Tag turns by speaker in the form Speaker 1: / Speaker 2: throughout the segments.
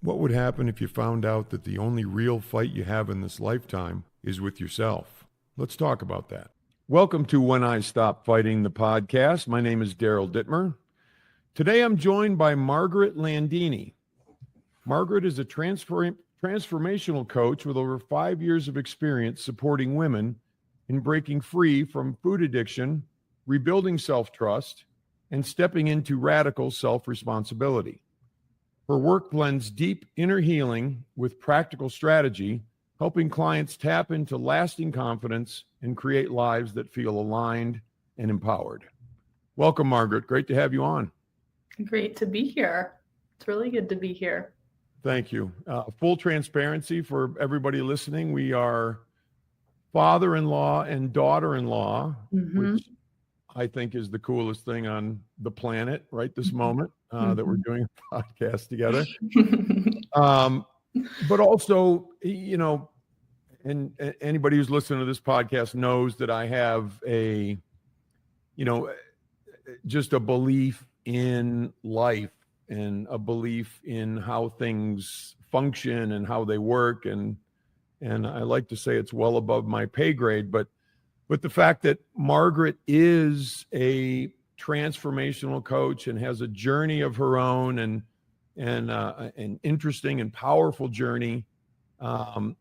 Speaker 1: What would happen if you found out that the only real fight you have in this lifetime is with yourself? Let's talk about that. Welcome to When I Stop Fighting, the podcast. My name is Daryl Dittmer. Today I'm joined by Margaret Landini. Margaret is a transformational coach with over 5 years of experience supporting women in breaking free from food addiction, rebuilding self-trust, and stepping into radical self-responsibility. Her work blends deep inner healing with practical strategy, helping clients tap into lasting confidence and create lives that feel aligned and empowered. Welcome, Margaret. Great to have you on.
Speaker 2: Great to be here. It's really good to be here.
Speaker 1: Thank you. Full transparency for everybody listening. We are father-in-law and daughter-in-law, which I think is the coolest thing on the planet right this moment, that we're doing a podcast together. But also, you know, and anybody who's listening to this podcast knows that I have just a belief in life and a belief in how things function and how they work. And I like to say it's well above my pay grade, but the fact that Margaret is a transformational coach and has a journey of her own and an interesting and powerful journey, and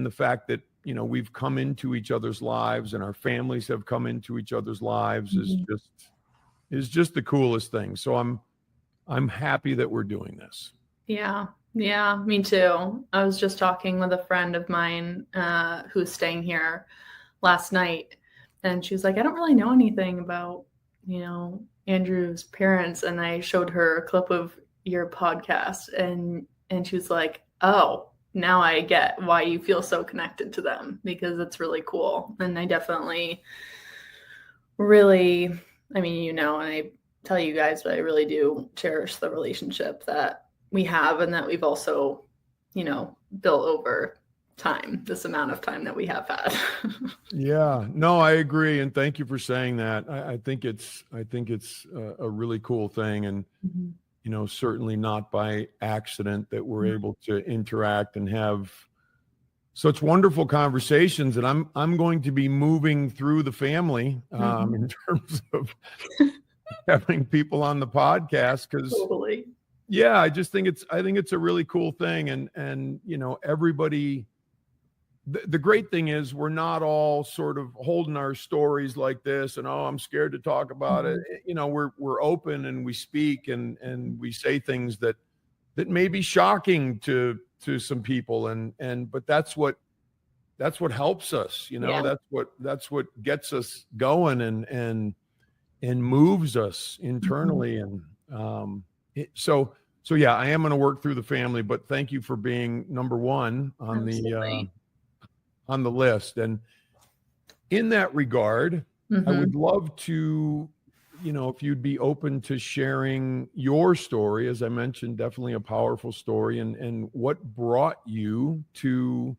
Speaker 1: the fact that, you know, we've come into each other's lives and our families have come into each other's lives is just the coolest thing. So I'm happy that we're doing this.
Speaker 2: Yeah, me too. I was just talking with a friend of mine who's staying here last night, and she was like, I don't really know anything about, you know, Andrew's parents. And I showed her a clip of your podcast, and she was like, oh, now I get why you feel so connected to them, because it's really cool. And I definitely really, I mean, you know, and I tell you guys, but I really do cherish the relationship that we have and that we've also, you know, built over time, this amount of time that we have had.
Speaker 1: Yeah, no, I agree. And thank you for saying that. I think it's a really cool thing. And, you know, certainly not by accident that we're able to interact and have such wonderful conversations. And I'm going to be moving through the family in terms of having people on the podcast, because
Speaker 2: Totally.
Speaker 1: Yeah, I think it's a really cool thing. And you know, everybody, the great thing is we're not all sort of holding our stories like this and, oh, I'm scared to talk about it. You know, we're open and we speak and we say things that may be shocking to some people. But that's what helps us, you know. Yeah. That's what gets us going and moves us internally. And so yeah, I am going to work through the family, but thank you for being number one on on the list. And in that regard, I would love to, you know, if you'd be open to sharing your story. As I mentioned, definitely a powerful story, and what brought you to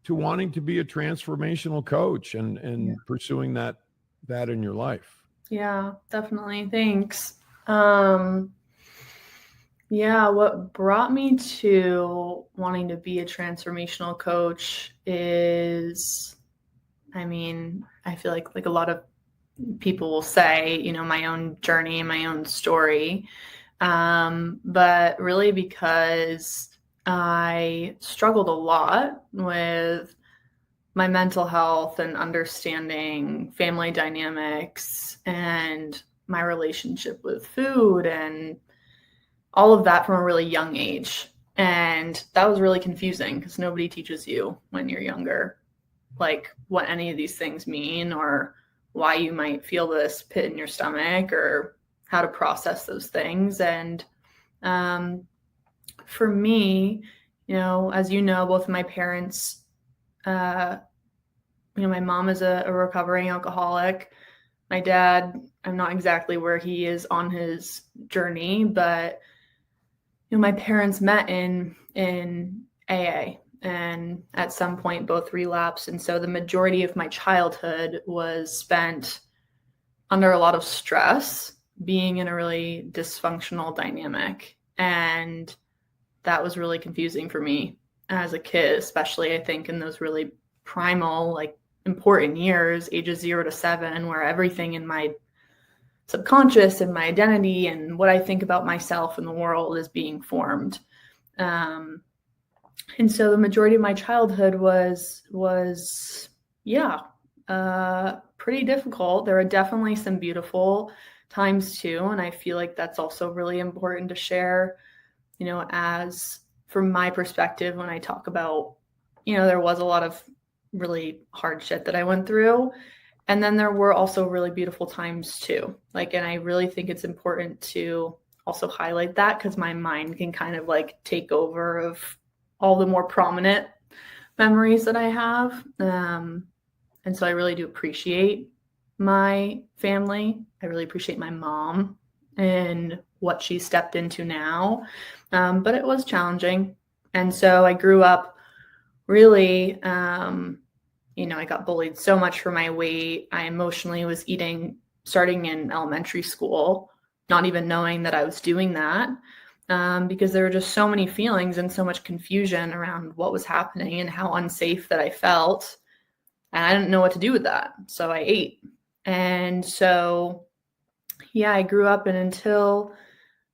Speaker 1: wanting to be a transformational coach and pursuing that in your life.
Speaker 2: Yeah, definitely. Thanks. Yeah, what brought me to wanting to be a transformational coach is, I mean, I feel like a lot of people will say, you know, my own journey and my own story. But really because I struggled a lot with my mental health and understanding family dynamics and my relationship with food and all of that from a really young age. And that was really confusing because nobody teaches you when you're younger, like what any of these things mean or why you might feel this pit in your stomach or how to process those things. And for me, you know, as you know, both of my parents, you know, my mom is a recovering alcoholic. My dad, I'm not exactly where he is on his journey, but you know, my parents met in AA, and at some point both relapsed. And so the majority of my childhood was spent under a lot of stress, being in a really dysfunctional dynamic. And that was really confusing for me as a kid, especially I think in those really primal, like important years, ages 0 to 7, where everything in my subconscious and my identity and what I think about myself and the world is being formed. And so the majority of my childhood was pretty difficult. There are definitely some beautiful times too. And I feel like that's also really important to share, as from my perspective, when I talk about, there was a lot of really hard shit that I went through. And then there were also really beautiful times too. And I really think it's important to also highlight that, because my mind can kind of take over of all the more prominent memories that I have. And so I really do appreciate my family. I really appreciate my mom and what she stepped into now. But it was challenging. And so I grew up really, I got bullied so much for my weight. I emotionally was eating starting in elementary school, not even knowing that I was doing that, because there were just so many feelings and so much confusion around what was happening and how unsafe that I felt. And I didn't know what to do with that. So I ate. And so, I grew up, and until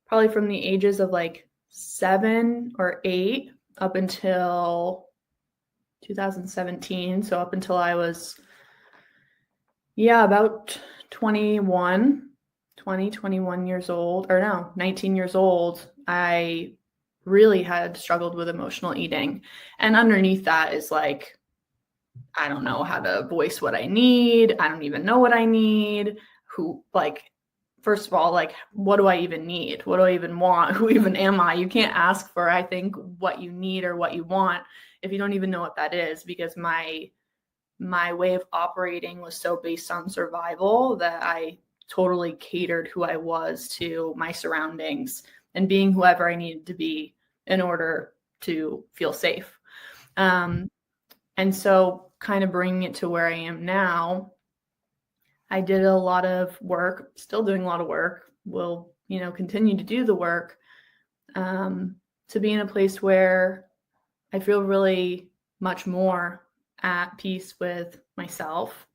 Speaker 2: probably from the ages of 7 or 8 up until 2017. So up until I was, about 21 years old, or no, 19 years old, I really had struggled with emotional eating. And underneath that is I don't know how to voice what I need. I don't even know what I need. First of all, what do I even need? What do I even want? Who even am I? You can't ask for, I think, what you need or what you want if you don't even know what that is, because my way of operating was so based on survival that I totally catered who I was to my surroundings and being whoever I needed to be in order to feel safe. And so kind of bringing it to where I am now, I did a lot of work, still doing a lot of work, will, continue to do the work, to be in a place where I feel really much more at peace with myself.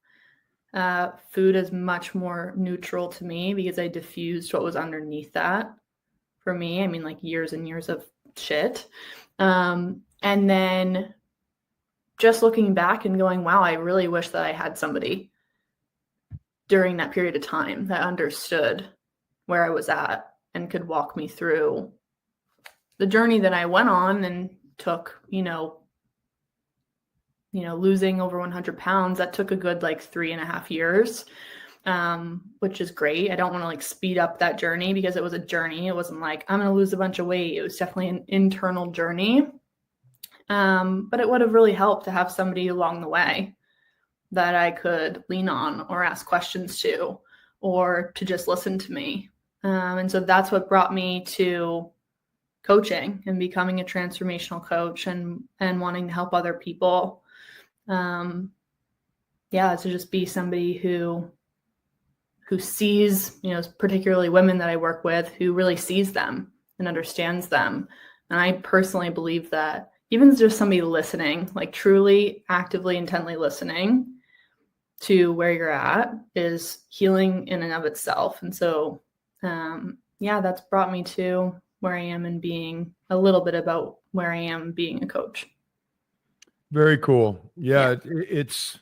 Speaker 2: Food is much more neutral to me because I diffused what was underneath that for me. I mean, years and years of shit. And then just looking back and going, wow, I really wish that I had somebody during that period of time that understood where I was at and could walk me through the journey that I went on and took, losing over 100 pounds. That took a good 3.5 years, which is great. I don't want to speed up that journey, because it was a journey. It wasn't I'm going to lose a bunch of weight. It was definitely an internal journey. But it would have really helped to have somebody along the way that I could lean on or ask questions to, or to just listen to me. And so that's what brought me to coaching and becoming a transformational coach and wanting to help other people. To just be somebody who sees, particularly women that I work with, who really sees them and understands them. And I personally believe that even just somebody listening, truly actively, intently listening to where you're at, is healing in and of itself. And so, that's brought me to where I am and being a little bit about where I am being a coach.
Speaker 1: Very cool. Yeah. It's,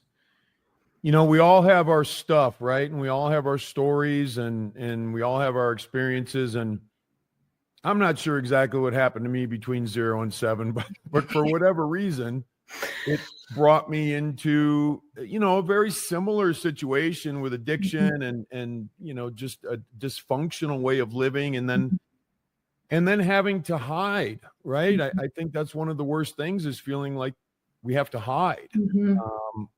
Speaker 1: we all have our stuff, right? And we all have our stories, and we all have our experiences. And I'm not sure exactly what happened to me between 0 and 7, but for whatever reason, it brought me into, a very similar situation with addiction and, just a dysfunctional way of living. And then having to hide, right? I think that's one of the worst things, is feeling like we have to hide,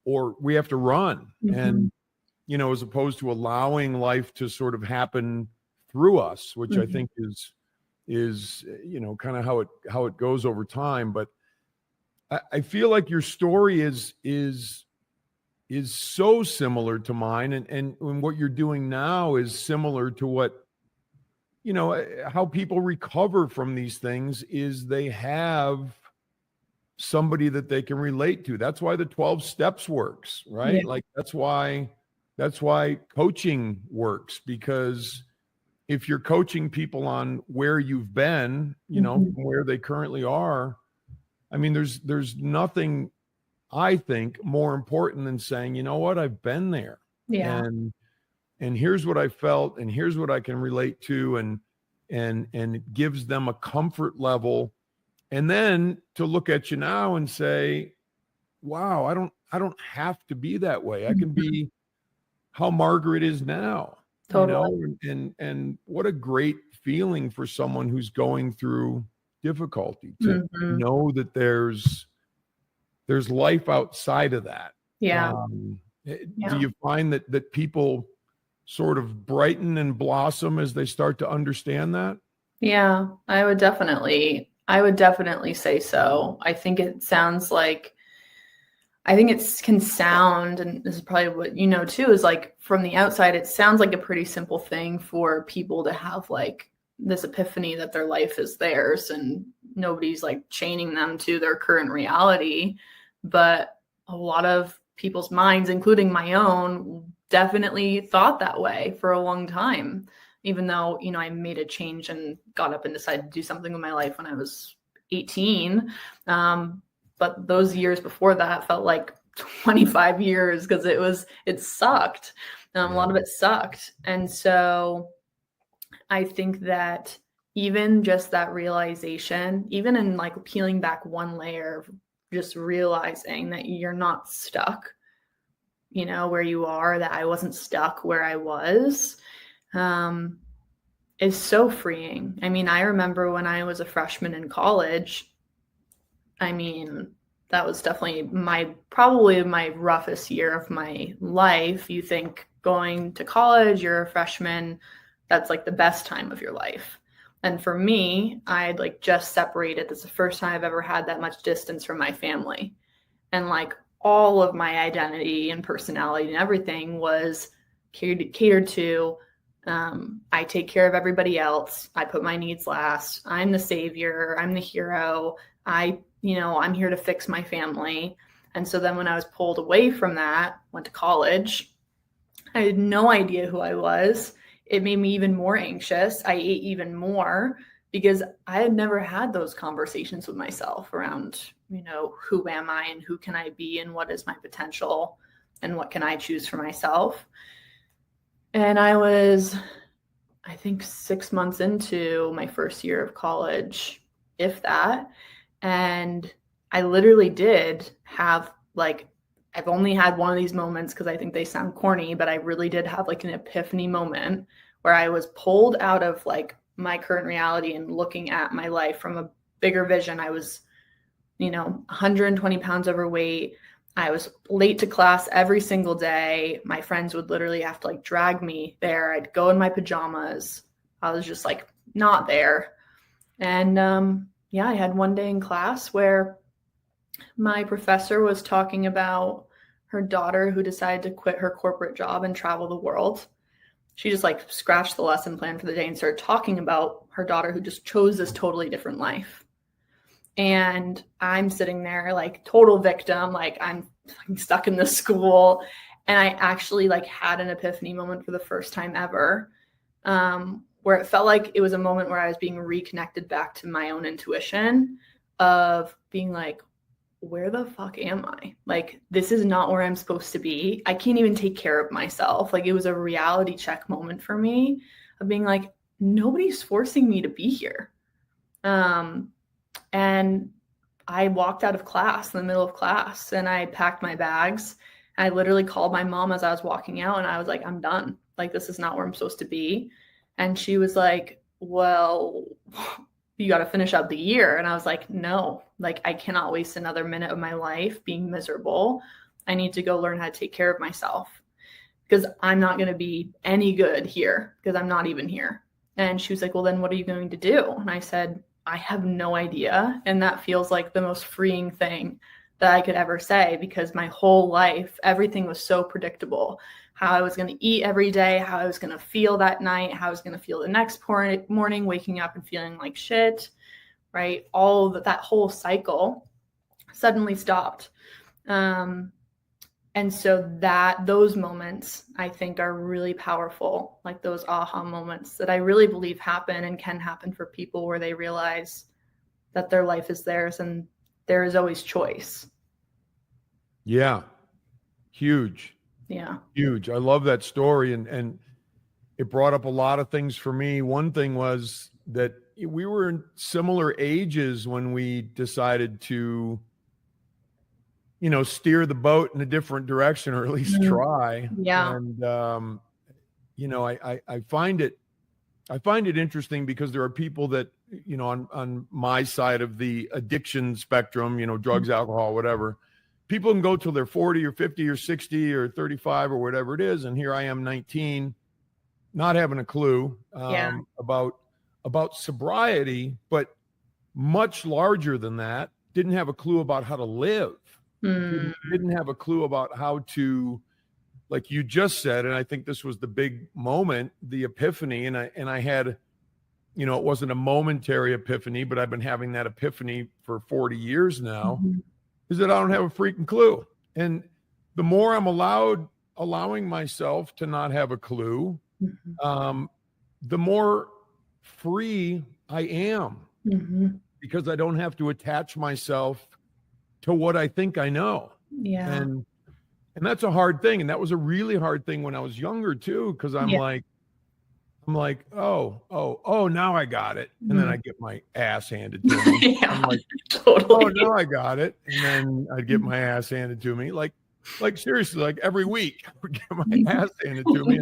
Speaker 1: or we have to run. And, as opposed to allowing life to sort of happen through us, which I think is, kind of how it goes over time. But I feel like your story is so similar to mine, and what you're doing now is similar to what you know, how people recover from these things is they have somebody that they can relate to. That's why the 12 steps works, right?
Speaker 2: Yeah.
Speaker 1: Like that's why coaching works, because if you're coaching people on where you've been, you know,
Speaker 2: Mhm.
Speaker 1: from where they currently are, I mean, there's nothing I think more important than saying, you know what, I've been there.
Speaker 2: Yeah.
Speaker 1: And here's what I felt, and here's what I can relate to, and it gives them a comfort level. And then to look at you now and say, wow, I don't have to be that way. I can
Speaker 2: Mhm.
Speaker 1: be how Margaret is now, you know,
Speaker 2: Totally.
Speaker 1: and what a great feeling for someone who's going through difficulty to
Speaker 2: Mhm.
Speaker 1: know that there's life outside of that.
Speaker 2: Yeah.
Speaker 1: Do
Speaker 2: Yeah.
Speaker 1: you find that people sort of brighten and blossom as they start to understand that?
Speaker 2: Yeah. I would definitely say so. I think it can sound, and this is probably what you know too, is like from the outside, it sounds like a pretty simple thing for people to have like this epiphany that their life is theirs and nobody's like chaining them to their current reality. But a lot of people's minds, including my own, definitely thought that way for a long time. Even though, you know, I made a change and got up and decided to do something with my life when I was 18. But those years before that felt like 25 years because it sucked. A lot
Speaker 1: Yeah.
Speaker 2: of it sucked. And so I think that even just that realization, even in like peeling back one layer, just realizing that you're not stuck, you know, where you are, that I wasn't stuck where I was, um, is so freeing. I mean, I remember when I was a freshman in college, I mean, that was definitely probably my roughest year of my life. You think going to college, you're a freshman, that's like the best time of your life. And for me, I'd like just separated. That's the first time I've ever had that much distance from my family. And like all of my identity and personality and everything was catered to. I take care of everybody else. I put my needs last. I'm the savior. I'm the hero. I'm here to fix my family. And so then when I was pulled away from that, went to college, I had no idea who I was. It made me even more anxious. I ate even more because I had never had those conversations with myself around, you know, who am I and who can I be and what is my potential and what can I choose for myself. And I was, I think, 6 months into my first year of college, if that. And I literally did have like, I've only had one of these moments because I think they sound corny, but I really did have like an epiphany moment where I was pulled out of like my current reality and looking at my life from a bigger vision. I was, 120 pounds overweight. I was late to class every single day. My friends would literally have to like drag me there. I'd go in my pajamas. I was just like not there. And yeah, I had one day in class where my professor was talking about her daughter who decided to quit her corporate job and travel the world. She just like scratched the lesson plan for the day and started talking about her daughter who just chose this totally different life. And I'm sitting there like total victim, like I'm stuck in this school. And I actually like had an epiphany moment for the first time ever, where it felt like it was a moment where I was being reconnected back to my own intuition of being like, where the fuck am I? Like, this is not where I'm supposed to be. I can't even take care of myself. Like, it was a reality check moment for me of being like, nobody's forcing me to be here. And I walked out of class in the middle of class and I packed my bags. I literally called my mom as I was walking out and I was like, I'm done. Like, this is not where I'm supposed to be. And she was like, well, you got to finish out the year. And I was like, no, like, I cannot waste another minute of my life being miserable. I need to go learn how to take care of myself because I'm not going to be any good here because I'm not even here. And she was like, well, then what are you going to do? And I said, I have no idea. And that feels like the most freeing thing that I could ever say because my whole life, everything was so predictable. how I was going to eat every day, how I was going to feel that night, how I was going to feel the next morning, waking up and feeling like shit, right? All that whole cycle suddenly stopped. And so those moments, I think, are really powerful, like those aha moments that I really believe happen and can happen for people, where they realize that their life is theirs and there is always choice.
Speaker 1: Yeah. Huge.
Speaker 2: Yeah.
Speaker 1: Huge. I love that story. And it brought up a lot of things for me. One thing was that we were in similar ages when we decided to, steer the boat in a different direction, or at least try.
Speaker 2: Yeah.
Speaker 1: And, I find it interesting because there are people that, on my side of the addiction spectrum, drugs, alcohol, whatever, people can go till they're 40 or 50 or 60 or 35 or whatever it is. And here I am, 19, not having a clue about sobriety, but much larger than that, didn't have a clue about how to live. Didn't have a clue about how to, like you just said, and I think this was the big moment, the epiphany. And I had, it wasn't a momentary epiphany, but I've been having that epiphany for 40 years now, is that I don't have a freaking clue. And the more I'm allowing myself to not have a clue, the more free I am, because I don't have to attach myself to what I think I know.
Speaker 2: Yeah.
Speaker 1: And that's a hard thing. And that was a really hard thing when I was younger too, because I'm like, oh, now I got it. And then I get my ass handed to me. I'm like, totally. Oh, now I got it. And then I'd get my ass handed to me. Like seriously, like every week I would get my ass handed to me.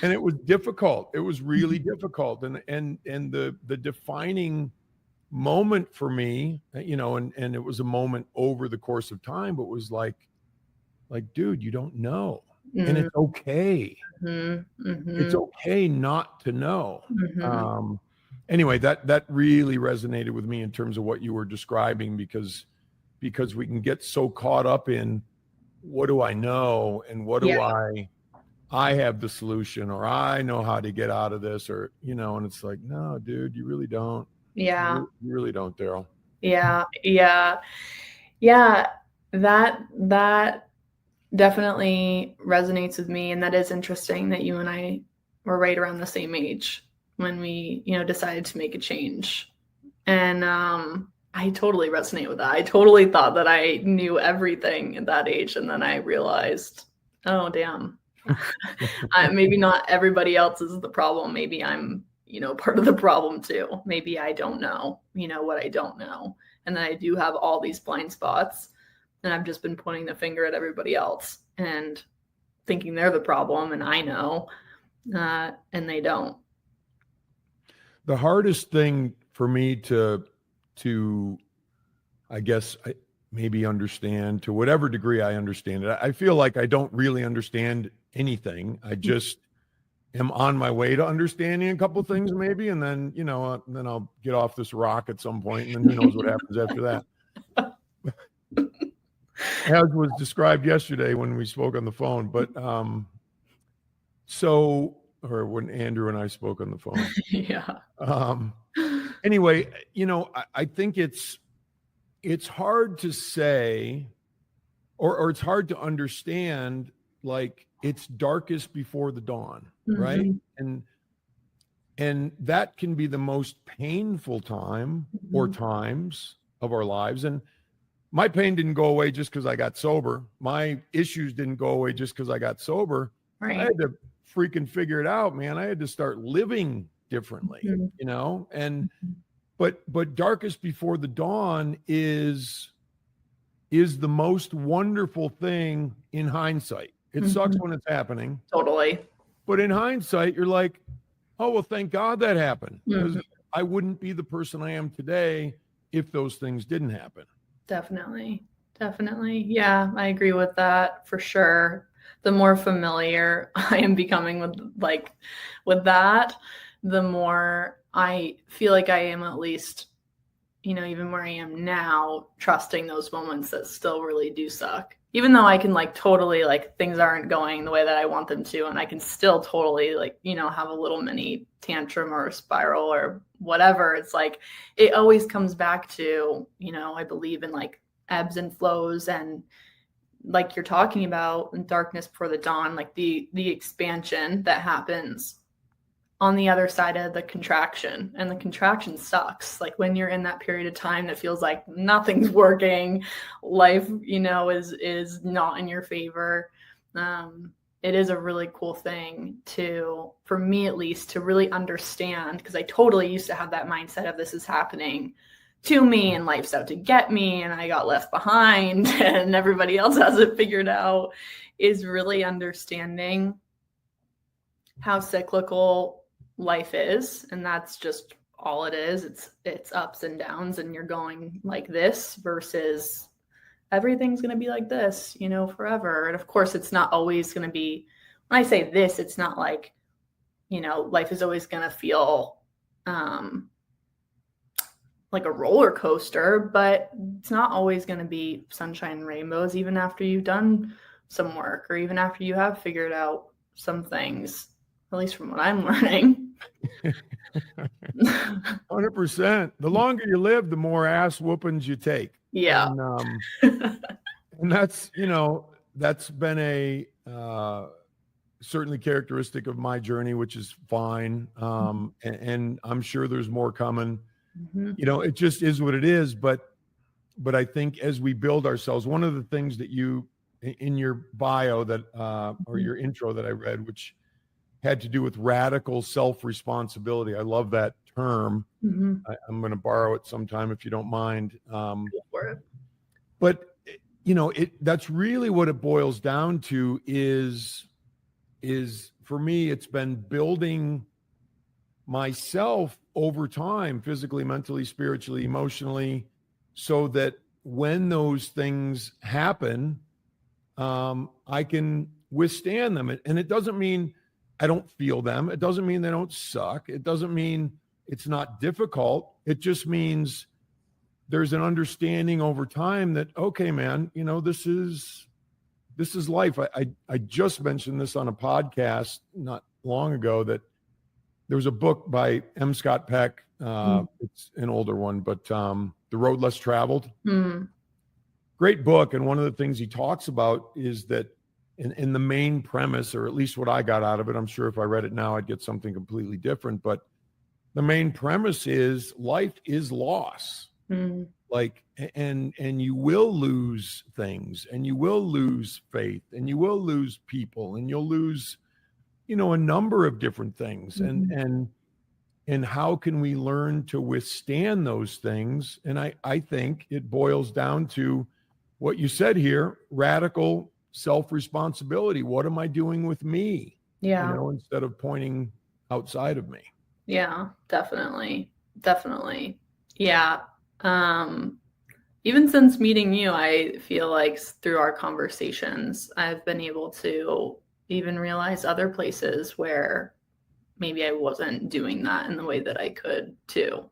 Speaker 1: And it was difficult. It was really difficult. And the defining moment for me, and it was a moment over the course of time, but was like, dude, you don't know. And it's okay. It's okay not to know. Anyway, that really resonated with me in terms of what you were describing, because we can get so caught up in, what do I know, and what do I have the solution, or I know how to get out of this, or and it's like, no, dude, you really don't.
Speaker 2: Yeah.
Speaker 1: You really don't, Daryl.
Speaker 2: Yeah. That definitely resonates with me. And that is interesting that you and I were right around the same age when we, decided to make a change. And I totally resonate with that. I totally thought that I knew everything at that age. And then I realized, oh, damn, maybe not everybody else is the problem. Maybe I'm, part of the problem too. Maybe I don't know, what I don't know. And then I do have all these blind spots, and I've just been pointing the finger at everybody else and thinking they're the problem, and I know, and they don't.
Speaker 1: The hardest thing for me to I guess, maybe understand, to whatever degree I understand it. I feel like I don't really understand anything. I just am on my way to understanding a couple of things, maybe, and then then I'll get off this rock at some point, and then who knows what happens after that. As was described yesterday when we spoke on the phone, but or when Andrew and I spoke on the phone. Anyway, I think it's hard to say, or it's hard to understand, like, it's darkest before the dawn, right? And that can be the most painful time or times of our lives. And my pain didn't go away just because I got sober. My issues didn't go away just because I got sober. Right. I had to freaking figure it out, man. I had to start living differently, and but darkest before the dawn is the most wonderful thing in hindsight. It sucks when it's happening.
Speaker 2: Totally.
Speaker 1: But in hindsight, you're like, oh, well, thank God that happened. Because I wouldn't be the person I am today if those things didn't happen.
Speaker 2: Definitely. Yeah, I agree with that for sure. The more familiar I am becoming with that, the more I feel like I am at least even where I am now, trusting those moments that still really do suck. Even though I can like totally like things aren't going the way that I want them to, and I can still totally like, have a little mini tantrum or a spiral or whatever. It's like, it always comes back to, I believe in like ebbs and flows, and like you're talking about in Darkness Before the Dawn, like the expansion that happens on the other side of the contraction, and the contraction sucks. Like when you're in that period of time that feels like nothing's working, life, is not in your favor. It is a really cool thing for me at least, to really understand, because I totally used to have that mindset of this is happening to me and life's out to get me and I got left behind and everybody else has it figured out, is really understanding how cyclical life is, and that's just all it is. It's ups and downs, and you're going like this versus everything's going to be like this, forever. And of course, it's not always going to be, when I say this, it's not like, life is always going to feel like a roller coaster, but it's not always going to be sunshine and rainbows, even after you've done some work, or even after you have figured out some things, at least from what I'm learning.
Speaker 1: 100%. The longer you live, the more ass whoopings you take.
Speaker 2: Yeah.
Speaker 1: And that's, that's been a certainly characteristic of my journey, which is fine. And I'm sure there's more coming.
Speaker 2: Mm-hmm.
Speaker 1: It just is what it is. But I think as we build ourselves, one of the things that you, in your bio that, or your intro that I read, which had to do with radical self-responsibility. I love that term.
Speaker 2: Mm-hmm.
Speaker 1: I'm going to borrow it sometime if you don't mind.
Speaker 2: Go for it.
Speaker 1: But that's really what it boils down to is for me, it's been building myself over time, physically, mentally, spiritually, emotionally, so that when those things happen, I can withstand them. And it doesn't mean I don't feel them. It doesn't mean they don't suck. It doesn't mean it's not difficult. It just means there's an understanding over time that, okay, man, this is life. I just mentioned this on a podcast not long ago, that there was a book by M. Scott Peck. It's an older one, but The Road Less Traveled. Great book. And one of the things he talks about is that in the main premise, or at least what I got out of it, I'm sure if I read it now, I'd get something completely different. But the main premise is life is loss. Like, and you will lose things, and you will lose faith, and you will lose people, and you'll lose, a number of different things. And how can we learn to withstand those things? And I think it boils down to what you said here, radical self-responsibility. What am I doing with me?
Speaker 2: Yeah.
Speaker 1: Instead of pointing outside of me.
Speaker 2: Yeah, definitely. Yeah. Even since meeting you, I feel like through our conversations, I've been able to even realize other places where maybe I wasn't doing that in the way that I could too.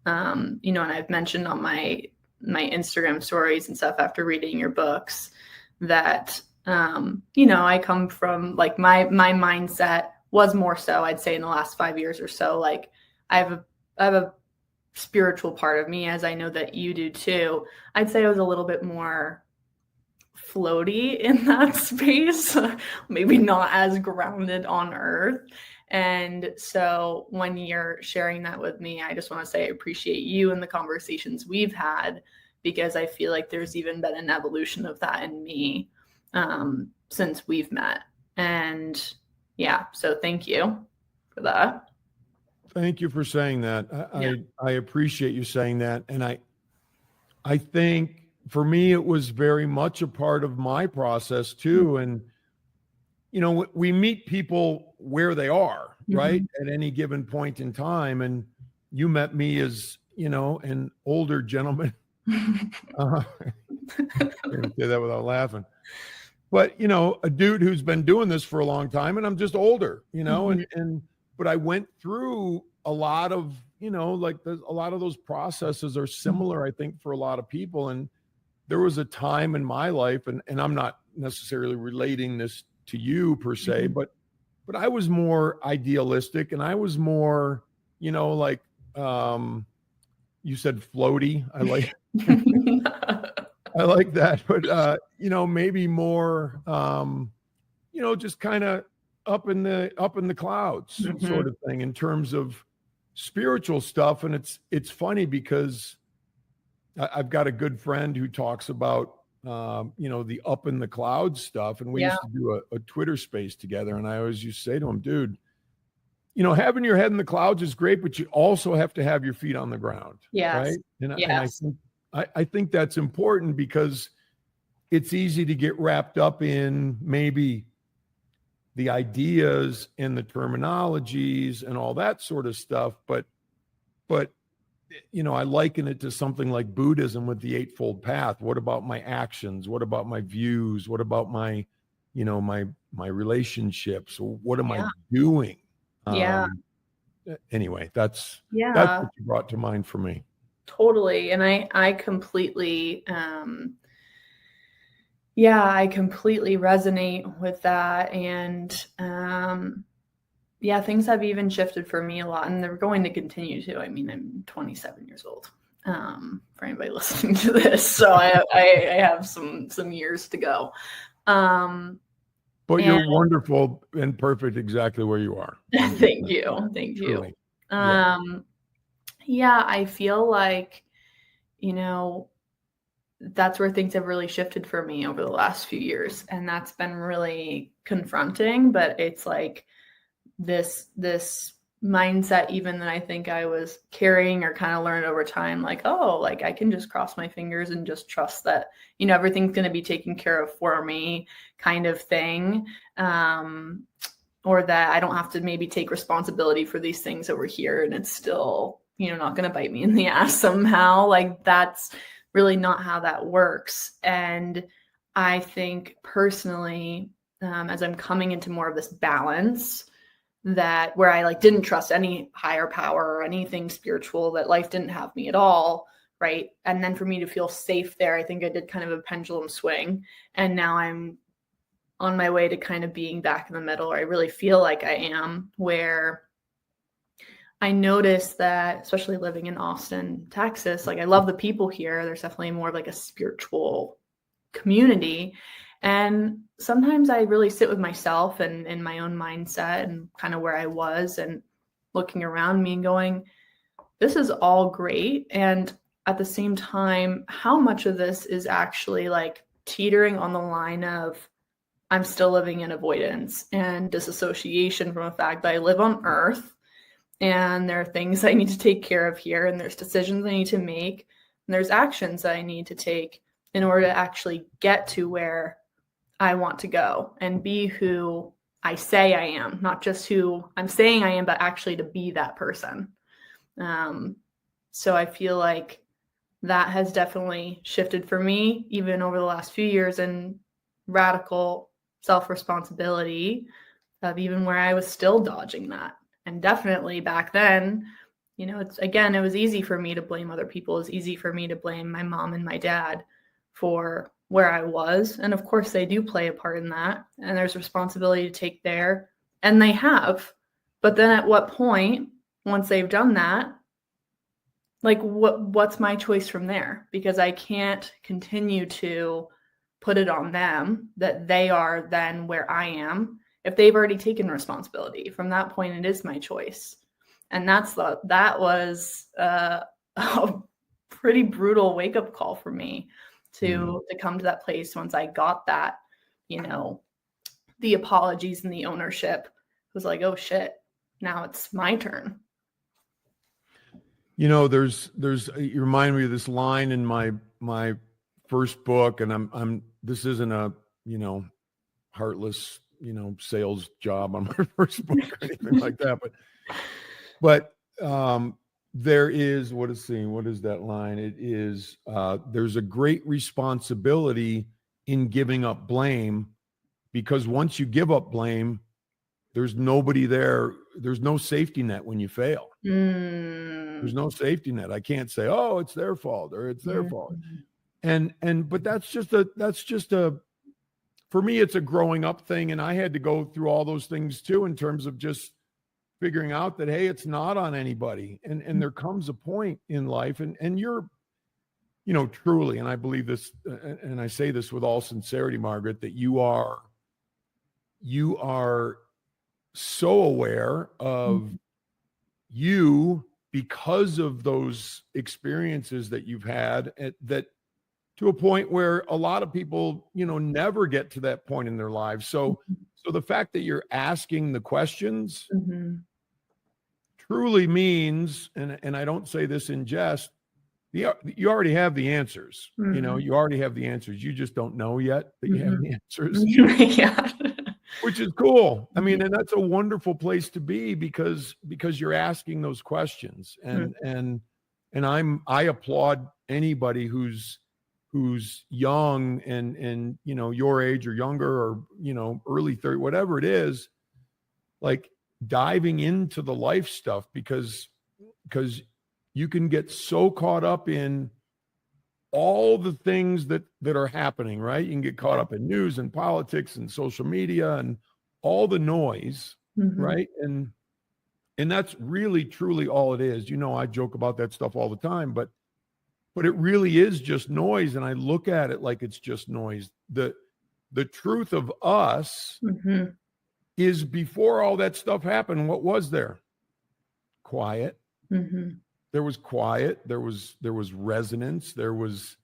Speaker 2: And I've mentioned on my Instagram stories and stuff after reading your books that, I come from like my mindset was more so, I'd say in the last 5 years or so, like I have a spiritual part of me, as I know that you do too. I'd say I was a little bit more floaty in that space, maybe not as grounded on earth. And so when you're sharing that with me, I just want to say I appreciate you and the conversations we've had, because I feel like there's even been an evolution of that in me since we've met. And yeah, so thank you for that.
Speaker 1: Thank you for saying that. I appreciate you saying that. And I think for me, it was very much a part of my process too. And, we meet people where they are, right? At any given point in time. And you met me as, an older gentleman. I'm gonna say that without laughing. But, a dude who's been doing this for a long time, and I'm just older, but I went through a lot of like a lot of those processes are similar, I think, for a lot of people. And there was a time in my life, and I'm not necessarily relating this to you per se, but I was more idealistic, and I was more, like, you said floaty. I like I like that, but maybe more, just kind of up in the clouds sort of thing in terms of spiritual stuff. And it's funny because I've got a good friend who talks about the up in the clouds stuff, and we used to do a Twitter space together, and I always used to say to him, dude, having your head in the clouds is great, but you also have to have your feet on the ground.
Speaker 2: Yes.
Speaker 1: Right. And
Speaker 2: Yes.
Speaker 1: I think that's important, because it's easy to get wrapped up in maybe the ideas and the terminologies and all that sort of stuff. But I liken it to something like Buddhism with the Eightfold Path. What about my actions? What about my views? What about my relationships? What am I doing? Anyway, that's what you brought to mind for me.
Speaker 2: Totally. And I completely, I completely resonate with that. And, things have even shifted for me a lot, and they're going to continue to. I mean, I'm 27 years old, for anybody listening to this. So I have some years to go.
Speaker 1: But you're wonderful and perfect exactly where you are.
Speaker 2: Thank you. Thank you. I feel like, that's where things have really shifted for me over the last few years. And that's been really confronting, but it's like this mindset even that I think I was carrying or kind of learned over time, like, oh, like I can just cross my fingers and just trust that, everything's going to be taken care of for me kind of thing. Or that I don't have to maybe take responsibility for these things over here, and it's still, not going to bite me in the ass somehow. Like, that's really not how that works. And I think personally, as I'm coming into more of this balance, that where I didn't trust any higher power or anything spiritual, that life didn't have me at all. Right. And then for me to feel safe there, I think I did kind of a pendulum swing. And now I'm on my way to kind of being back in the middle, or I really feel like I am, where I noticed that, especially living in Austin, Texas, I love the people here. There's definitely more of a spiritual community. And sometimes I really sit with myself and in my own mindset and kind of where I was, and looking around me and going, this is all great. And at the same time, how much of this is actually teetering on the line of, I'm still living in avoidance and disassociation from the fact that I live on Earth, and there are things I need to take care of here, and there's decisions I need to make, and there's actions that I need to take in order to actually get to where I want to go and be who I say I am, not just who I'm saying I am, but actually to be that person. So I feel like that has definitely shifted for me, even over the last few years, in radical self-responsibility of even where I was still dodging that. And definitely back then, it was easy for me to blame other people. It was easy for me to blame my mom and my dad for where I was. And of course they do play a part in that. And there's responsibility to take there, and they have. But then at what point, once they've done that, what's my choice from there? Because I can't continue to put it on them that they are then where I am if they've already taken responsibility. From that point, it is my choice. And that was a pretty brutal wake-up call for me to come to that place. Once I got that, the apologies and the ownership, it was like, oh shit, now it's my turn.
Speaker 1: There's you remind me of this line in my first book, and this isn't a heartless sales job on my first book or anything like that, but there is, what is that line? It is, there's a great responsibility in giving up blame, because once you give up blame, there's nobody there. There's no safety net when you fail. There's no safety net. I can't say, oh, it's their fault or it's their fault. But that's just a, for me, it's a growing up thing. And I had to go through all those things too, in terms of just figuring out that, hey, it's not on anybody. And there comes a point in life, and you're, truly, and I believe this, and I say this with all sincerity, Margaret, that you are so aware of you because of those experiences that you've had, that to a point where a lot of people, never get to that point in their lives. So the fact that you're asking the questions truly means, and I don't say this in jest, you already have the answers. You already have the answers. You just don't know yet that you have the answers.
Speaker 2: Yeah.
Speaker 1: Which is cool. I mean, and that's a wonderful place to be, because you're asking those questions. And I applaud anybody who's young and your age or younger, or early 30, whatever it is, like diving into the life stuff, because you can get so caught up in all the things that are happening, right? You can get caught up in news and politics and social media and all the noise, right? And that's really truly all it is. I joke about that stuff all the time, but it really is just noise. And I look at it like it's just noise. The truth of us is, before all that stuff happened, what was there? Quiet. There was quiet. There was resonance. There was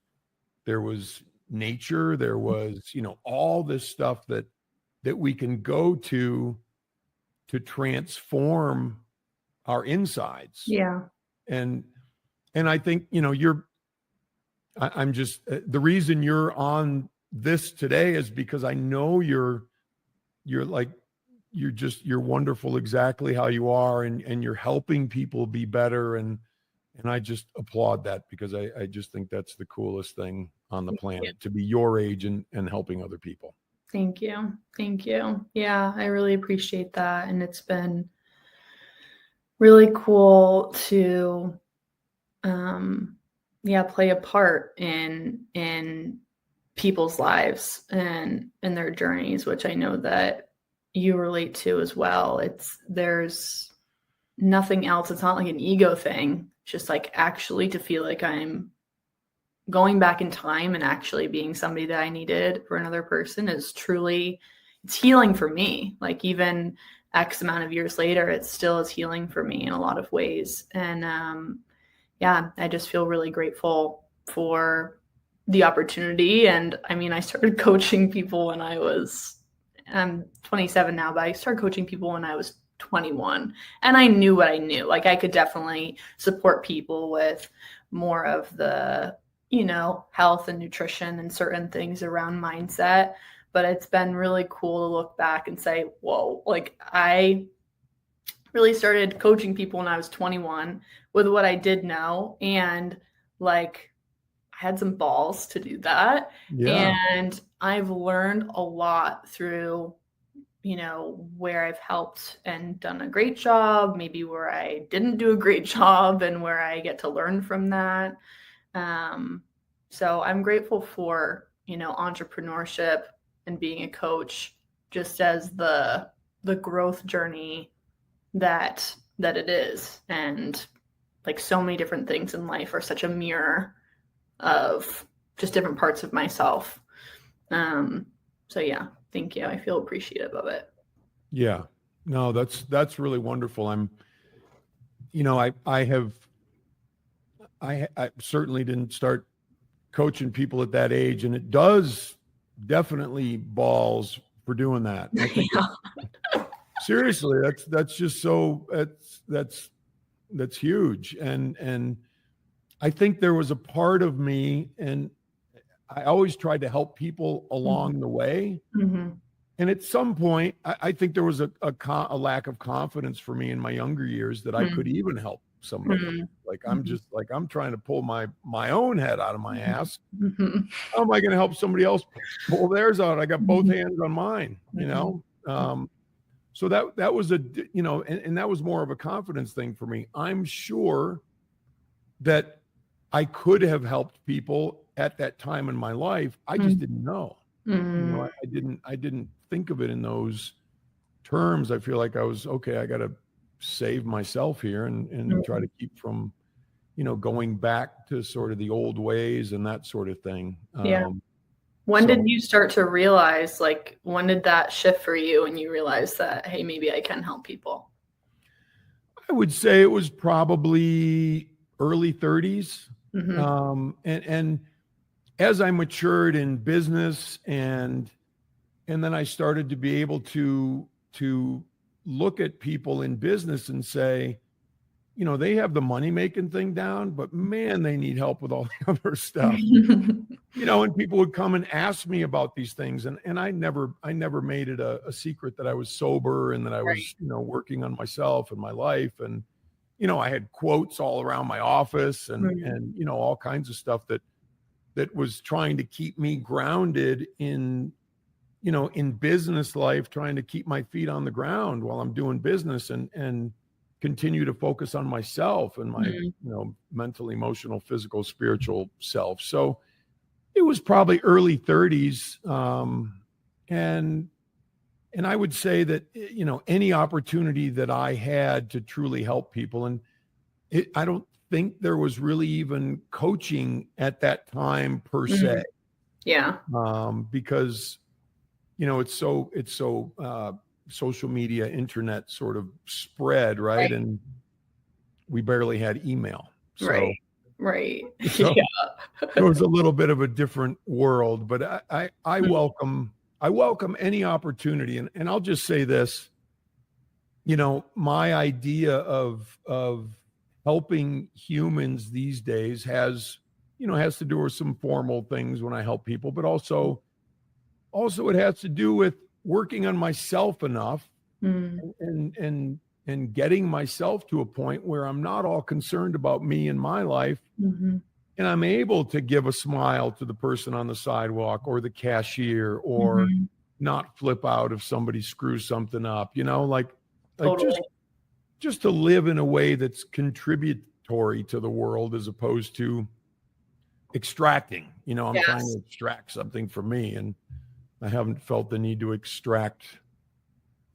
Speaker 1: nature. There was, all this stuff that we can go to transform our insides.
Speaker 2: Yeah.
Speaker 1: And I think, I'm just, the reason you're on this today is because I know you're wonderful exactly how you are, and you're helping people be better. And I just applaud that, because I just think that's the coolest thing on the planet, to be your age and helping other people.
Speaker 2: Thank you. Thank you. Yeah, I really appreciate that. And it's been really cool to, play a part in people's lives and in their journeys, which I know that you relate to as well. There's nothing else. It's not like an ego thing. It's just like actually to feel like I'm going back in time and actually being somebody that I needed for another person is truly, it's healing for me. Like even X amount of years later, it still is healing for me in a lot of ways. And I just feel really grateful for the opportunity. And I mean, I started coaching people when I'm 27 now, but I started coaching people when I was 21, and I knew what I knew. Like I could definitely support people with more of the, health and nutrition and certain things around mindset. But it's been really cool to look back and say, whoa, like I really started coaching people when I was 21 with what I did know. And like, I had some balls to do that. Yeah. And I've learned a lot through, where I've helped and done a great job, maybe where I didn't do a great job, and where I get to learn from that. So I'm grateful for, entrepreneurship and being a coach, just as the growth journey that it is. And like so many different things in life are such a mirror of just different parts of myself. So yeah, thank you. I feel appreciative of it.
Speaker 1: Yeah, no, that's really wonderful. I certainly didn't start coaching people at that age, and it does definitely balls for doing that. I think seriously, that's just so that's huge. And I think there was a part of me, and I always tried to help people along the way. And at some point, I think there was a lack of confidence for me in my younger years that I could even help somebody. Like I'm trying to pull my own head out of my ass. How am I going to help somebody else pull theirs out? I got both hands on mine, So that was and that was more of a confidence thing for me. I'm sure that I could have helped people at that time in my life. I just didn't know. I didn't think of it in those terms. I feel like I was, okay, I got to save myself here and try to keep from, going back to sort of the old ways and that sort of thing.
Speaker 2: Yeah. When did you start to realize, like, when did that shift for you and you realized that, hey, maybe I can help people?
Speaker 1: I would say it was probably early 30s. And as I matured in business and then I started to be able to look at people in business and say, they have the money making thing down, but man, they need help with all the other stuff. And people would come and ask me about these things. And I never made it a secret that I was sober and that I was, working on myself and my life. And, I had quotes all around my office and all kinds of stuff that was trying to keep me grounded in business life, trying to keep my feet on the ground while I'm doing business and continue to focus on myself and my, mental, emotional, physical, spiritual self. So it was probably early 30s. And I would say that, any opportunity that I had to truly help people, and I don't think there was really even coaching at that time per se.
Speaker 2: Yeah.
Speaker 1: Because, it's so social media, internet sort of spread, right? And we barely had email. So,
Speaker 2: right.
Speaker 1: So it was a little bit of a different world, but I welcome any opportunity. And I'll just say this, my idea of helping humans these days has to do with some formal things when I help people, but also it has to do with working on myself enough and getting myself to a point where I'm not all concerned about me and my life. And I'm able to give a smile to the person on the sidewalk or the cashier or not flip out if somebody screws something up,
Speaker 2: Totally.
Speaker 1: just to live in a way that's contributory to the world as opposed to extracting. I'm trying to extract something from me, and I haven't felt the need to extract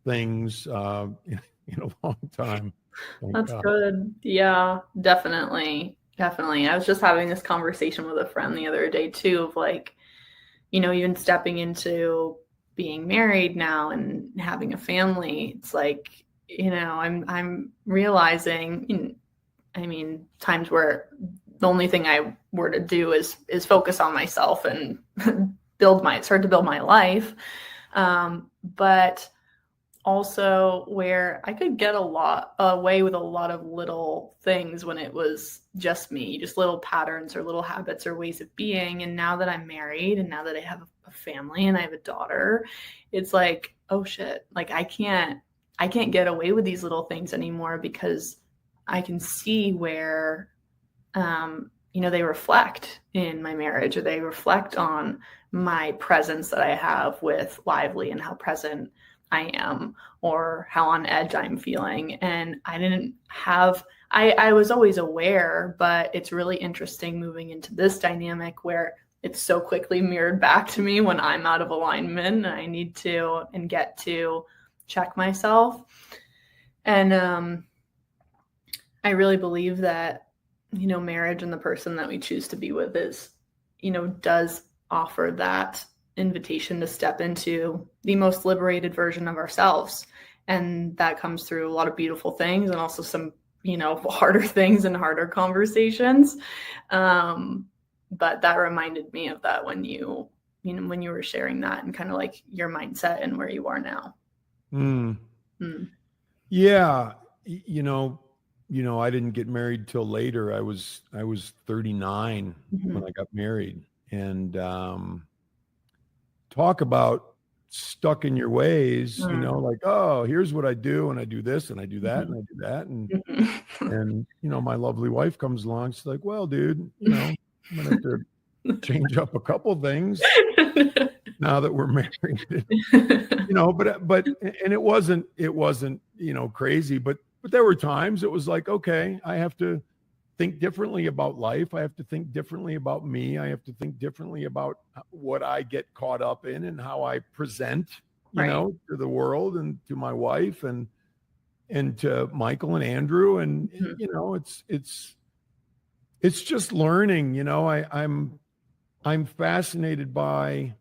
Speaker 1: things in a long time.
Speaker 2: That's good. Yeah, definitely. I was just having this conversation with a friend the other day too, of like, even stepping into being married now and having a family. It's like, I'm realizing, times where the only thing I were to do is focus on myself and start to build my life. But also where I could get away with a lot of little things when it was just me, just little patterns or little habits or ways of being. And now that I'm married and now that I have a family and I have a daughter, it's like, oh shit, like I can't get away with these little things anymore, because I can see where, they reflect in my marriage, or they reflect on my presence that I have with Lively and how present I am, or how on edge I'm feeling. And I was always aware, but it's really interesting moving into this dynamic where it's so quickly mirrored back to me when I'm out of alignment and I need to and get to check myself. And I really believe that, marriage and the person that we choose to be with is, does offer that invitation to step into the most liberated version of ourselves. And that comes through a lot of beautiful things and also some, harder things and harder conversations. But that reminded me of that when you were sharing that and kind of like your mindset and where you are now.
Speaker 1: Yeah. I didn't get married till later. I was 39 when I got married, and talk about stuck in your ways, like, oh, here's what I do. And I do this and I do that and I do that. And, my lovely wife comes along. She's like, well, dude, I'm going to have to change up a couple things. now that we're married. And it wasn't, crazy, but there were times it was like, okay, I have to think differently about life. I have to think differently about me. I have to think differently about what I get caught up in and how I present,
Speaker 2: Right.
Speaker 1: to the world and to my wife and to Michael and Andrew. And, it's just learning, I'm fascinated by,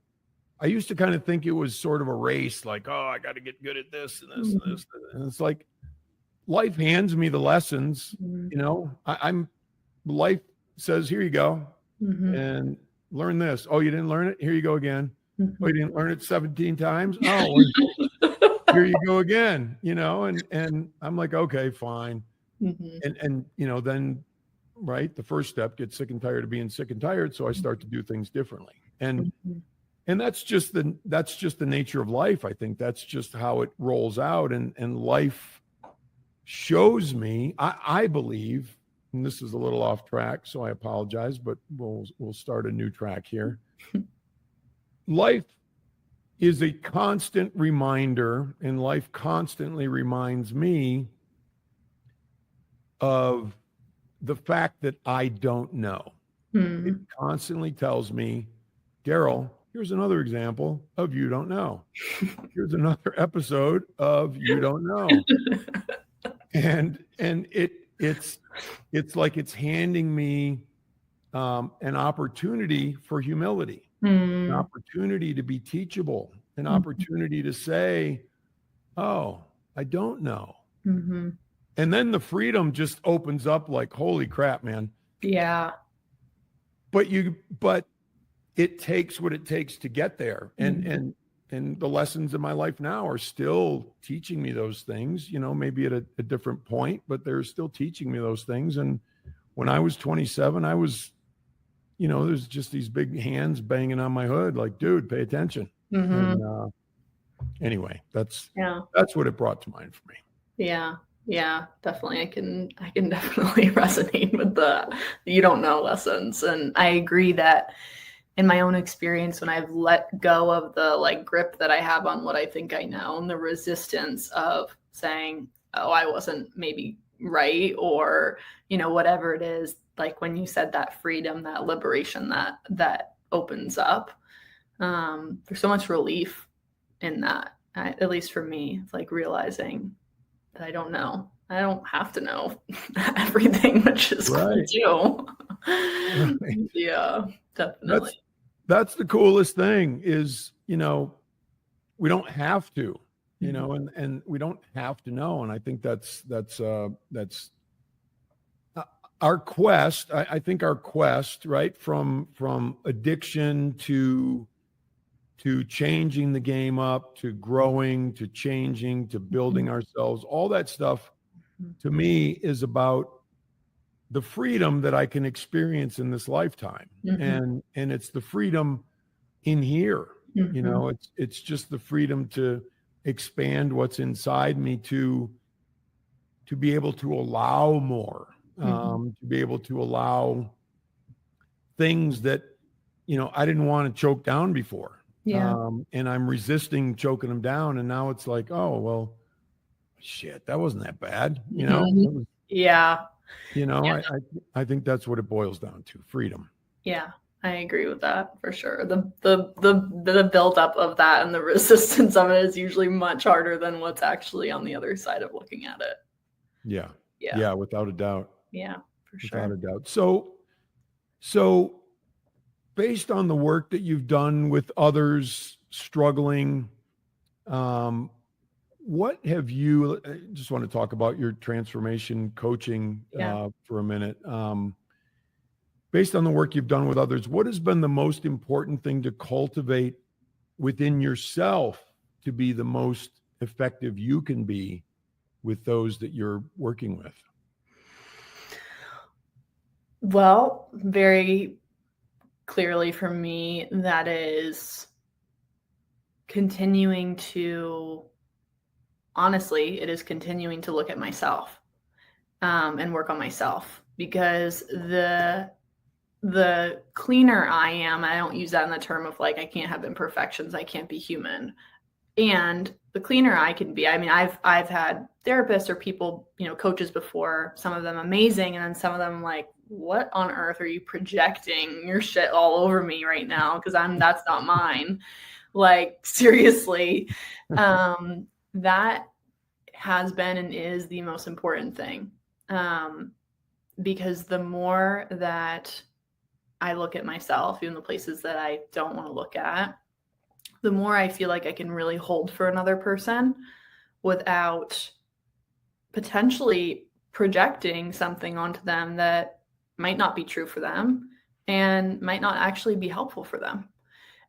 Speaker 1: I used to kind of think it was sort of a race, like, oh, I got to get good at this and this and this. And it's like, life hands me the lessons, life says, here you go, and learn this. Oh, you didn't learn it? Here you go again. Oh, you didn't learn it 17 times? Oh, well, here you go again, and I'm like, okay, fine. And then, right, the first step, get sick and tired of being sick and tired. So I start to do things differently. And that's just the nature of life. I think that's just how it rolls out. And life shows me, I believe, and this is a little off track, so I apologize, but we'll start a new track here. Life is a constant reminder, and life constantly reminds me of the fact that I don't know. It constantly tells me, Daryl, here's another example of you don't know. Here's another episode of you don't know. And it's like it's handing me an opportunity for humility, an opportunity to be teachable, an opportunity to say, oh, I don't know. And then the freedom just opens up like, holy crap, man.
Speaker 2: Yeah.
Speaker 1: But it takes what it takes to get there. And the lessons in my life now are still teaching me those things, maybe at a different point, but they're still teaching me those things. And when I was 27, I was, there's just these big hands banging on my hood, like, dude, pay attention. And anyway, that's what it brought to mind for me.
Speaker 2: Yeah. Yeah, definitely. I can definitely resonate with the you don't know lessons. And I agree that in my own experience, when I've let go of the grip that I have on what I think I know and the resistance of saying, oh, I wasn't maybe right, or, whatever it is, like when you said that freedom, that liberation that opens up, there's so much relief in that, at least for me. It's like realizing that I don't know. I don't have to know everything, which is cool too. Right. Yeah, definitely.
Speaker 1: That's the coolest thing is, we don't have to, and we don't have to know. And I think that's our quest. I think our quest, right, from addiction to changing the game up, to growing, to changing, to building ourselves, all that stuff to me is about the freedom that I can experience in this lifetime. And it's the freedom in here, it's just the freedom to expand what's inside me, to be able to allow more, to be able to allow things that, I didn't want to choke down before.
Speaker 2: Yeah.
Speaker 1: And I'm resisting choking them down. And now it's like, oh, well, shit, that wasn't that bad.
Speaker 2: Yeah.
Speaker 1: I think that's what it boils down to. Freedom.
Speaker 2: Yeah, I agree with that for sure. The buildup of that and the resistance of it is usually much harder than what's actually on the other side of looking at it.
Speaker 1: Yeah, without a doubt.
Speaker 2: Yeah, for sure.
Speaker 1: Without a doubt. So based on the work that you've done with others struggling, what have you, I just want to talk about your transformation coaching for a minute. Based on the work you've done with others, what has been the most important thing to cultivate within yourself to be the most effective you can be with those that you're working with?
Speaker 2: Well, very clearly for me, that is continuing to, honestly, it is continuing to look at myself and work on myself, because the the cleaner I am, I don't use that in the term of like, I can't have imperfections, I can't be human. And the cleaner I can be, I mean, I've had therapists or people, coaches before, some of them amazing, and then some of them like, what on earth are you projecting your shit all over me right now? Because that's not mine. Like, seriously. That has been and is the most important thing. Because the more that I look at myself, even the places that I don't want to look at, the more I feel like I can really hold for another person without potentially projecting something onto them that might not be true for them and might not actually be helpful for them.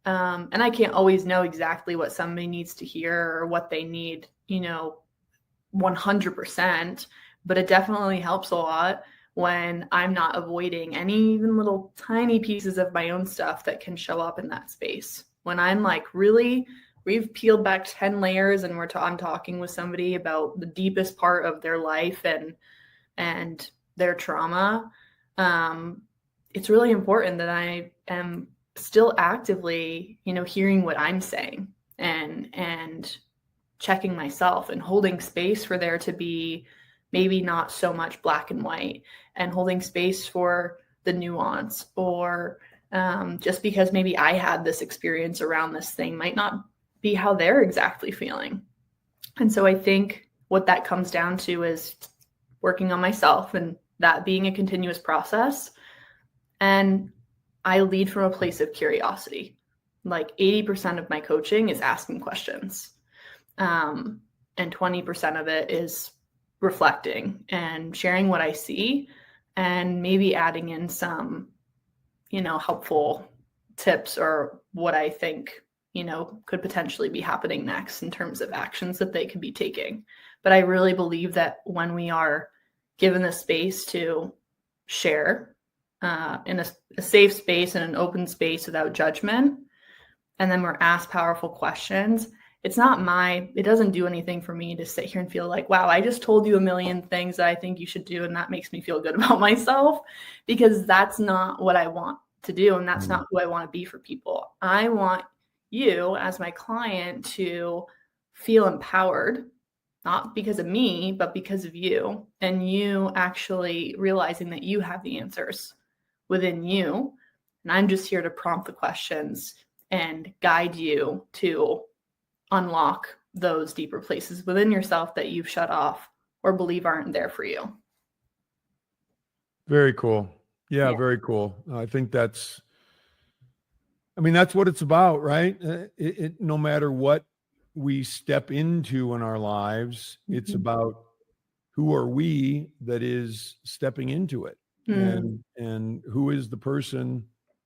Speaker 2: And I can't always know exactly what somebody needs to hear or what they need, 100%, but it definitely helps a lot when I'm not avoiding any even little tiny pieces of my own stuff that can show up in that space. When I'm like, really, we've peeled back 10 layers and I'm talking with somebody about the deepest part of their life and their trauma, it's really important that I am still actively, hearing what I'm saying and checking myself and holding space for there to be maybe not so much black and white, and holding space for the nuance, or just because maybe I had this experience around this thing might not be how they're exactly feeling. And so I think what that comes down to is working on myself, and that being a continuous process. And I lead from a place of curiosity. Like 80% of my coaching is asking questions. And 20% of it is reflecting and sharing what I see, and maybe adding in some, helpful tips or what I think, could potentially be happening next in terms of actions that they could be taking. But I really believe that when we are given the space to share in a safe space and an open space without judgment, and then we're asked powerful questions, it doesn't do anything for me to sit here and feel like, wow, I just told you a million things that I think you should do, and that makes me feel good about myself, because that's not what I want to do. And that's not who I want to be for people. I want you as my client to feel empowered, not because of me, but because of you, and you actually realizing that you have the answers within you. And I'm just here to prompt the questions and guide you to unlock those deeper places within yourself that you've shut off or believe aren't there for you.
Speaker 1: Very cool. Yeah. Very cool. I think that's what it's about, right? No matter what we step into in our lives, it's about who are we that is stepping into it, and who is the person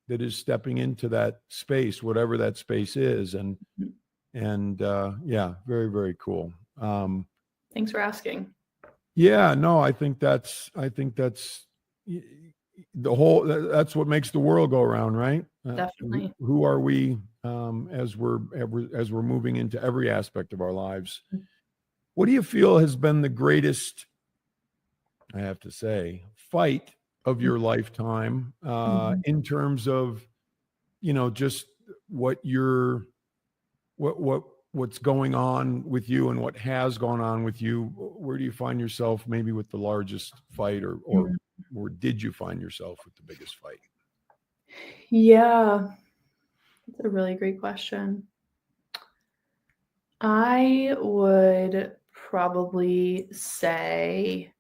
Speaker 1: that is stepping into that space, whatever that space is. And yeah, very, very cool.
Speaker 2: Thanks for asking.
Speaker 1: Yeah, no, I think that's that's what makes the world go around, right?
Speaker 2: Definitely.
Speaker 1: Who are we as we're moving into every aspect of our lives? What do you feel has been the greatest, I have to say, fight of your lifetime in terms of, just what's going on with you and what has gone on with you? Where do you find yourself maybe with the largest fight, or did you find yourself with the biggest fight?
Speaker 2: Yeah, that's a really great question. I would probably say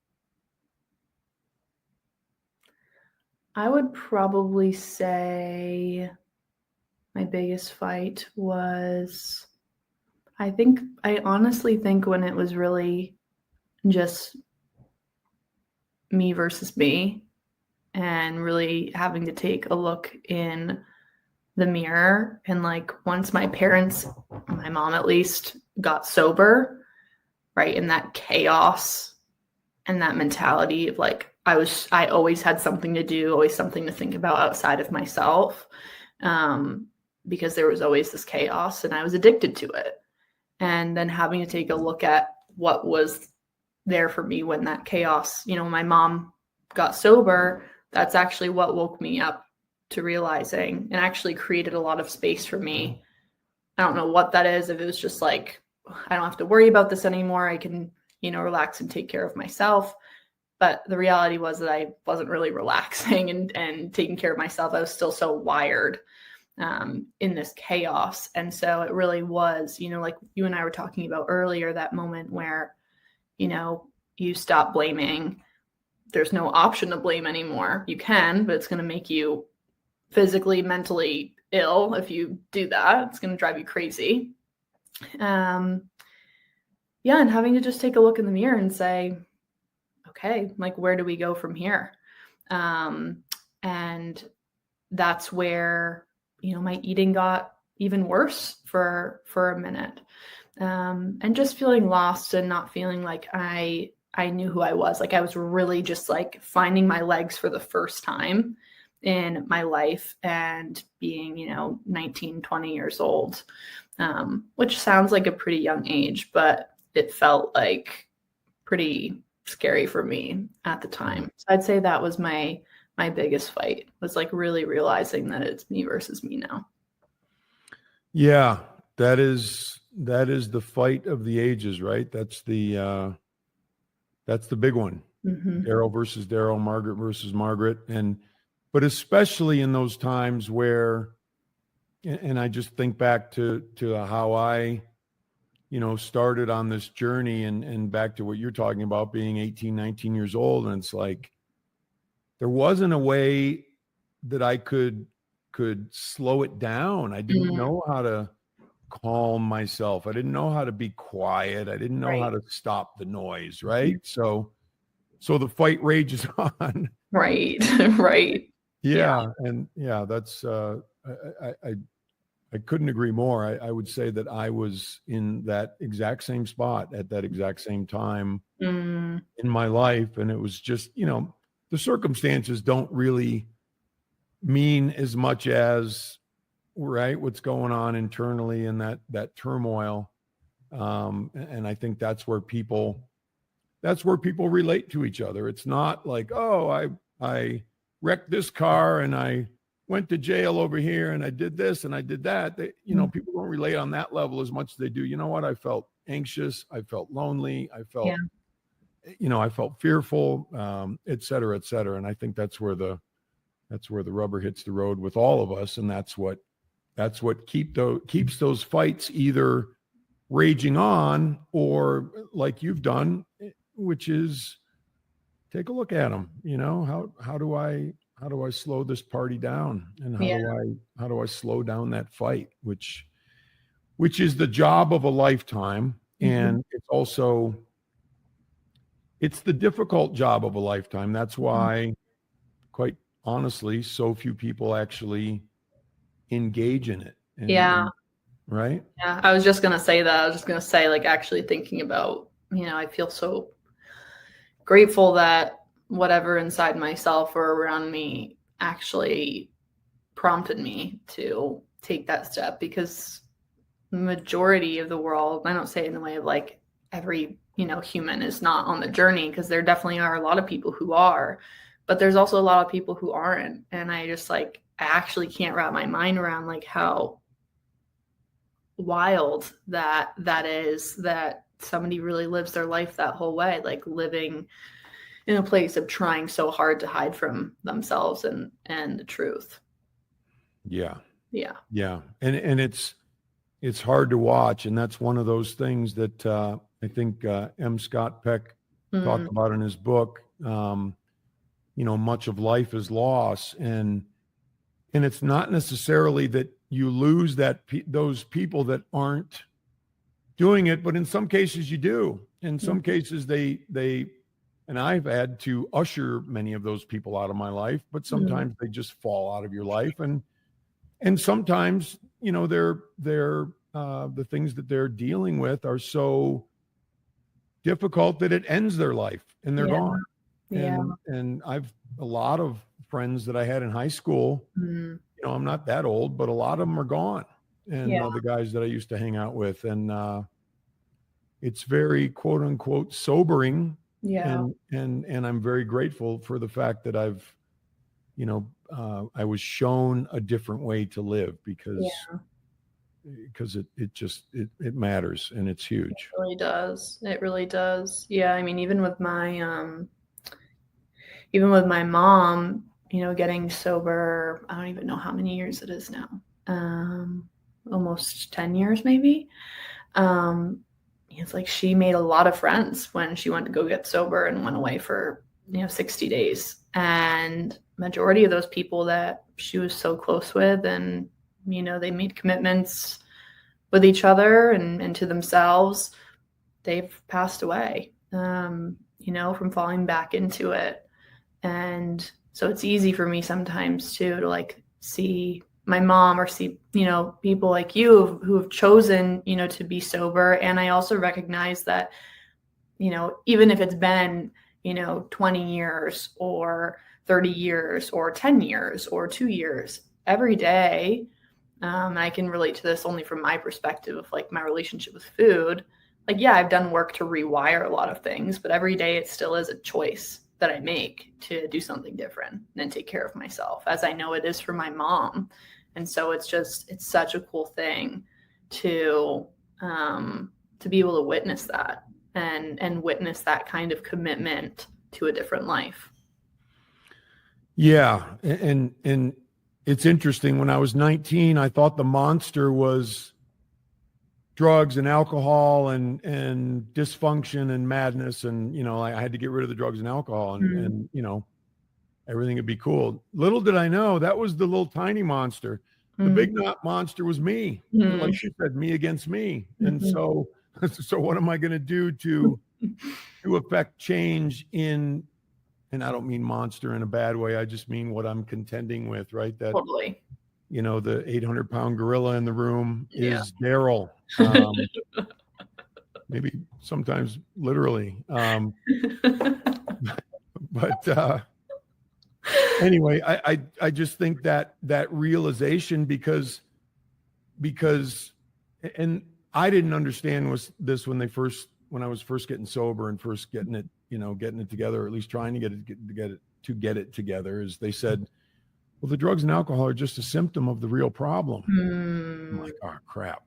Speaker 2: my biggest fight was, I honestly think when it was really just me versus me, and really having to take a look in the mirror. And like, once my mom at least, got sober, right, in that chaos and that mentality of like, I always had something to do, always something to think about outside of myself, because there was always this chaos and I was addicted to it. And then having to take a look at what was there for me when that chaos, my mom got sober, that's actually what woke me up to realizing, and actually created a lot of space for me. I don't know what that is. If it was just like, I don't have to worry about this anymore. I can, relax and take care of myself. But the reality was that I wasn't really relaxing and taking care of myself. I was still so wired in this chaos. And so it really was, like you and I were talking about earlier, that moment where, you stop blaming. There's no option to blame anymore. You can, but it's going to make you physically, mentally ill if you do that. It's going to drive you crazy. And having to just take a look in the mirror and say, okay, like, where do we go from here? And that's where, my eating got even worse for a minute. And just feeling lost and not feeling like I knew who I was. Like, I was really just like finding my legs for the first time in my life, and being, 19, 20 years old, which sounds like a pretty young age, but it felt like pretty scary for me at the time. So I'd say that was my biggest fight, was like really realizing that it's me versus me now.
Speaker 1: Yeah, that is the fight of the ages, right? That's the big one.
Speaker 2: Mm-hmm.
Speaker 1: Daryl versus Daryl, Margaret versus Margaret. But especially in those times where, and I just think back to how I, started on this journey, and back to what you're talking about, being 18, 19 years old. And it's like, there wasn't a way that I could slow it down. I didn't know how to calm myself. I didn't know how to be quiet. I didn't know how to stop the noise. Right. So the fight rages on.
Speaker 2: Right. Right.
Speaker 1: Yeah. And that's, I couldn't agree more. I would say that I was in that exact same spot at that exact same time in my life. And it was just, the circumstances don't really mean as much as, right, what's going on internally in that turmoil. And I think that's where people relate to each other. It's not like, oh, I wrecked this car and I went to jail over here and I did this and I did that. People don't relate on that level as much as they do. You know what? I felt anxious. I felt lonely. I felt, I felt fearful, et cetera, et cetera. And I think that's where the rubber hits the road with all of us. And that's what keeps those fights either raging on, or like you've done, which is take a look at them. How do I slow this party down, and how do I slow down that fight, which is the job of a lifetime. And it's the difficult job of a lifetime. That's why, quite honestly, so few people actually engage in it. Right?
Speaker 2: Yeah, I was just going to say that. I was just going to say, like, actually thinking about, I feel so grateful that whatever inside myself or around me actually prompted me to take that step, because the majority of the world, I don't say it in the way of like every, human is not on the journey, because there definitely are a lot of people who are, but there's also a lot of people who aren't. And I just I actually can't wrap my mind around like how wild that is, that somebody really lives their life that whole way, like living in a place of trying so hard to hide from themselves and the truth.
Speaker 1: Yeah. And it's hard to watch. And that's one of those things that I think M. Scott Peck talked about in his book. Much of life is loss, and it's not necessarily that you lose those people that aren't doing it, but in some cases you do. In some cases they and I've had to usher many of those people out of my life, but sometimes they just fall out of your life, and sometimes they're the things that they're dealing with are so difficult that it ends their life and they're gone. And I've a lot of friends that I had in high school. I'm not that old, but a lot of them are gone. And the guys that I used to hang out with, and it's very quote unquote sobering. And I'm very grateful for the fact that I've, I was shown a different way to live because it matters and it's huge.
Speaker 2: It really does. It really does. Yeah. I mean, even with my mom, getting sober, I don't even know how many years it is now. Almost 10 years, maybe. It's like she made a lot of friends when she went to go get sober and went away for, 60 days. And majority of those people that she was so close with, and, they made commitments with each other and to themselves, they've passed away, from falling back into it. And so it's easy for me sometimes too, to like see my mom or see, people like you who have chosen, to be sober. And I also recognize that, even if it's been, 20 years or 30 years or 10 years or 2 years, every day, I can relate to this only from my perspective of like my relationship with food. Like, yeah, I've done work to rewire a lot of things, but every day it still is a choice that I make to do something different and take care of myself, as I know it is for my mom. And so it's such a cool thing to be able to witness that and witness that kind of commitment to a different life.
Speaker 1: Yeah. And it's interesting. When I was 19, I thought the monster was drugs and alcohol and dysfunction and madness. And, I had to get rid of the drugs and alcohol and everything would be cool. Little did I know that was the little tiny monster. The big monster was me. Like she said, me against me. And so what am I going to do to affect change in, and I don't mean monster in a bad way. I just mean what I'm contending with, right? That
Speaker 2: totally.
Speaker 1: The 800-pound gorilla in the room is Daryl. Maybe sometimes literally. But anyway, I just think that realization because and I didn't understand this when I was first getting sober and first getting it together, or at least trying to get it together, is they said, well, the drugs and alcohol are just a symptom of the real problem. I'm like, oh crap.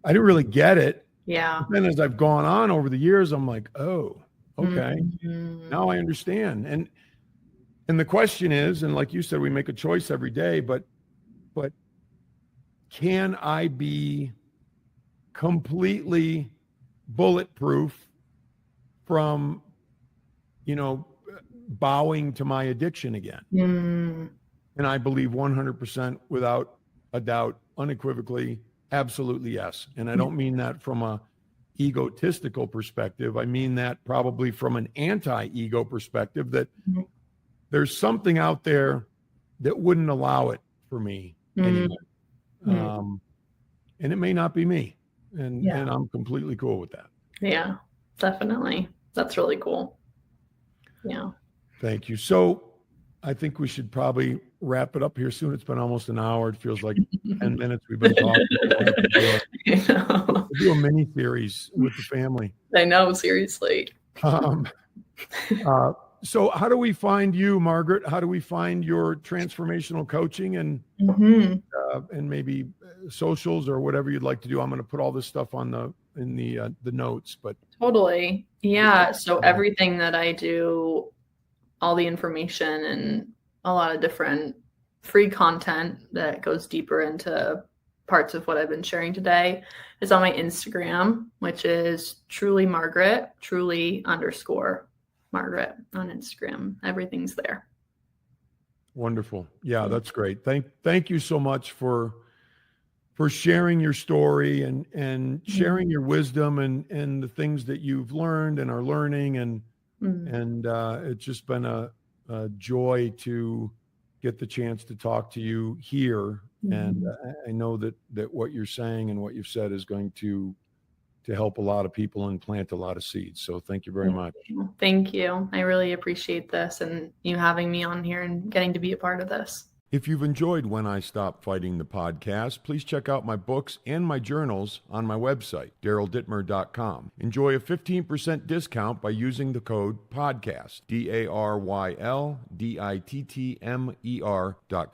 Speaker 1: I didn't really get it.
Speaker 2: Yeah.
Speaker 1: But then as I've gone on over the years, I'm like, oh, okay. Now I understand. And the question is, and like you said, we make a choice every day, but can I be completely bulletproof from, bowing to my addiction again? And I believe 100% without a doubt, unequivocally, absolutely yes. And I don't mean that from a egotistical perspective. I mean that probably from an anti-ego perspective, that there's something out there that wouldn't allow it for me anymore. And it may not be me. And I'm completely cool with that.
Speaker 2: Yeah, definitely. That's really cool. Yeah.
Speaker 1: Thank you. So I think we should probably wrap it up here soon. It's been almost an hour. It feels like 10 minutes we've been talking. We'll do a mini series with the family.
Speaker 2: I know, seriously.
Speaker 1: So how do we find you, Margaret? How do we find your transformational coaching and maybe socials or whatever you'd like to do? I'm going to put all this stuff in the notes, but
Speaker 2: totally. Yeah. So everything that I do, all the information and a lot of different free content that goes deeper into parts of what I've been sharing today is on my Instagram, which is truly Margaret, truly_Margaret on Instagram. Everything's there.
Speaker 1: Wonderful. Yeah, that's great. Thank you so much for sharing your story and sharing your wisdom and the things that you've learned and are learning. And it's just been a joy to get the chance to talk to you here. And I know that what you're saying and what you've said is going to help a lot of people and plant a lot of seeds. So thank you very much.
Speaker 2: Thank you. I really appreciate this and you having me on here and getting to be a part of this.
Speaker 1: If you've enjoyed When I Stop Fighting the podcast, please check out my books and my journals on my website, daryldittmer.com. Enjoy a 15% discount by using the code PODCAST, DARYLDITTMER.com.